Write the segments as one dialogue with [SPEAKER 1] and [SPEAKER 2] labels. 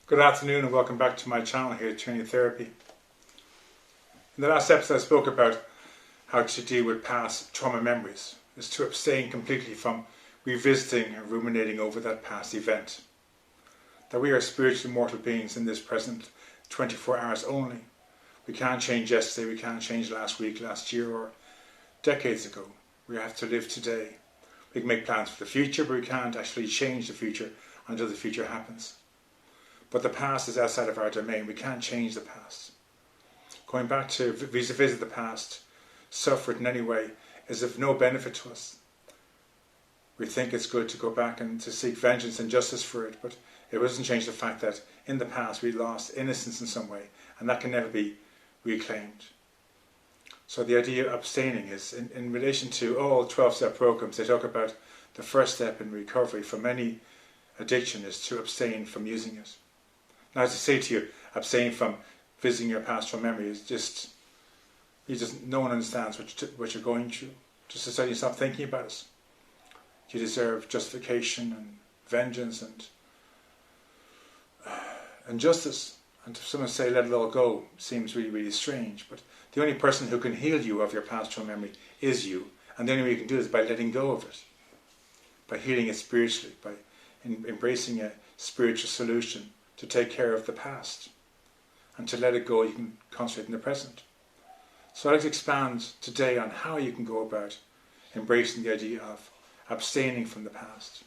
[SPEAKER 1] Good afternoon and welcome back to my channel here, Training Therapy. In the last episode I spoke about how to deal with past trauma memories. Is to abstain completely from revisiting and ruminating over that past event. That we are spiritually mortal beings in this present 24 hours only. We can't change yesterday, we can't change last week, last year or decades ago. We have to live today. We can make plans for the future, but we can't actually change the future until the future happens. But the past is outside of our domain. We can't change the past. Going back to visit the past, suffer it in any way, is of no benefit to us. We think it's good to go back and to seek vengeance and justice for it, but it doesn't change the fact that in the past we lost innocence in some way, and that can never be reclaimed. So the idea of abstaining is, in relation to all 12-step programs, they talk about the first step in recovery from any addiction is to abstain from using it. Now, as I say to you, abstain from visiting your past trauma memory is no one understands what you're going through. Just to say, you stop thinking about it. You deserve justification and vengeance and justice. And to someone say, let it all go, seems really, really strange. But the only person who can heal you of your past trauma memory is you. And the only way you can do it is by letting go of it. By healing it spiritually, by embracing a spiritual solution to take care of the past. And to let it go, you can concentrate in the present. So I'd like to expand today on how you can go about embracing the idea of abstaining from the past.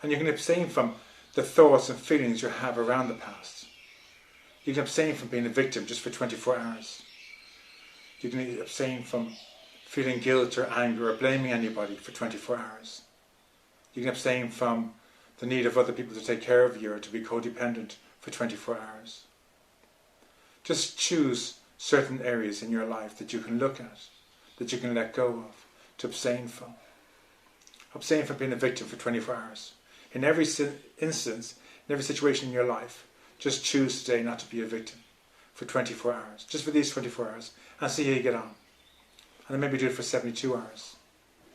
[SPEAKER 1] And you can abstain from the thoughts and feelings you have around the past. You can abstain from being a victim just for 24 hours. You can abstain from feeling guilt or anger or blaming anybody for 24 hours. You can abstain from the need of other people to take care of you or to be codependent for 24 hours. Just choose certain areas in your life that you can look at, that you can let go of, to abstain from. Abstain from being a victim for 24 hours. In every instance, in every situation in your life, just choose today not to be a victim for 24 hours. Just for these 24 hours, and see how you get on. And then maybe do it for 72 hours.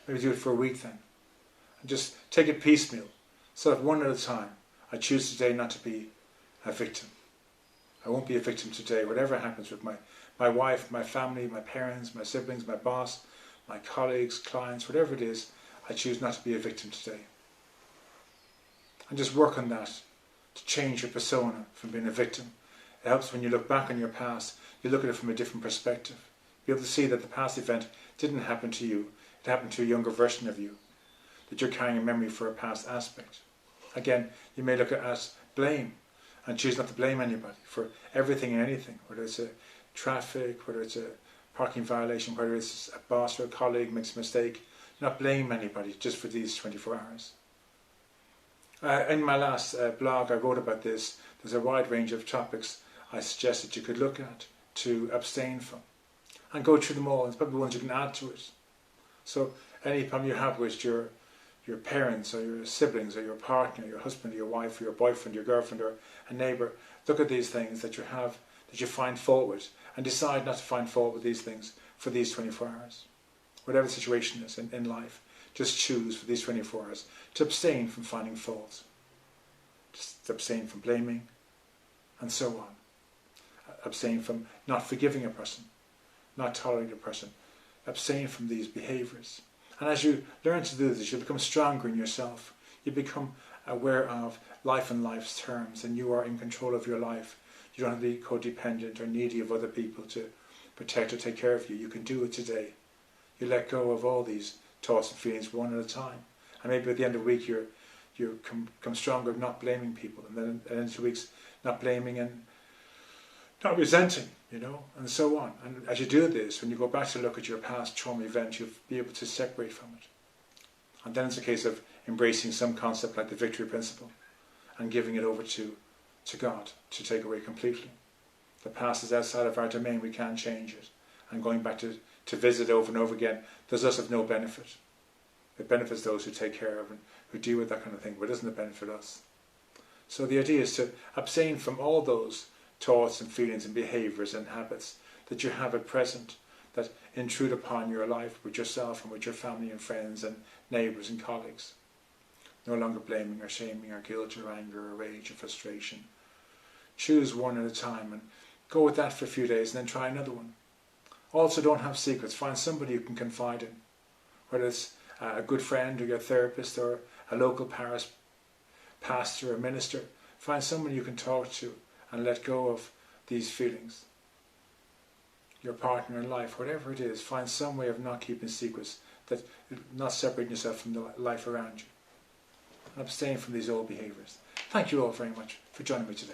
[SPEAKER 1] Maybe do it for a week then. And just take it piecemeal. So that one at a time, I choose today not to be a victim. I won't be a victim today, whatever happens with my wife, my family, my parents, my siblings, my boss, my colleagues, clients, whatever it is, I choose not to be a victim today. And just work on that, to change your persona from being a victim. It helps when you look back on your past, you look at it from a different perspective. Be able to see that the past event didn't happen to you, it happened to a younger version of you. That you're carrying a memory for a past aspect. Again, you may look at blame and choose not to blame anybody for everything and anything, whether it's a traffic, whether it's a parking violation, whether it's a boss or a colleague makes a mistake. Not blame anybody just for these 24 hours. In my last blog I wrote about this. There's a wide range of topics I suggest that you could look at to abstain from. And go through them all. There's probably ones you can add to it. So any problem you have with your parents or your siblings or your partner, your husband or your wife or your boyfriend, your girlfriend or a neighbour, look at these things that you have, that you find fault with, and decide not to find fault with these things for these 24 hours. Whatever the situation is in life, just choose for these 24 hours to abstain from finding fault. Just abstain from blaming, and so on. Abstain from not forgiving a person, not tolerating a person. Abstain from these behaviours. And as you learn to do this, you become stronger in yourself. You become aware of life and life's terms, and you are in control of your life. You don't have to be codependent or needy of other people to protect or take care of you. You can do it today. You let go of all these thoughts and feelings one at a time. And maybe at the end of the week you come stronger of not blaming people. And then at the end of 2 weeks, not blaming and not resenting, and so on. And as you do this, when you go back to look at your past trauma event, you'll be able to separate from it. And then it's a case of embracing some concept like the victory principle and giving it over to God to take away completely. The past is outside of our domain, we can't change it. And going back to visit over and over again does us of no benefit. It benefits those who take care of and who deal with that kind of thing, but it doesn't benefit us. So the idea is to abstain from all those thoughts and feelings and behaviours and habits that you have at present that intrude upon your life with yourself and with your family and friends and neighbours and colleagues. No longer blaming or shaming or guilt or anger or rage or frustration. Choose one at a time and go with that for a few days and then try another one. Also, don't have secrets. Find somebody you can confide in, whether it's a good friend or your therapist or a local parish pastor or minister. Find someone you can talk to and let go of these feelings. Your partner in life, whatever it is, find some way of not keeping secrets, that not separating yourself from the life around you. And abstain from these old behaviours. Thank you all very much for joining me today.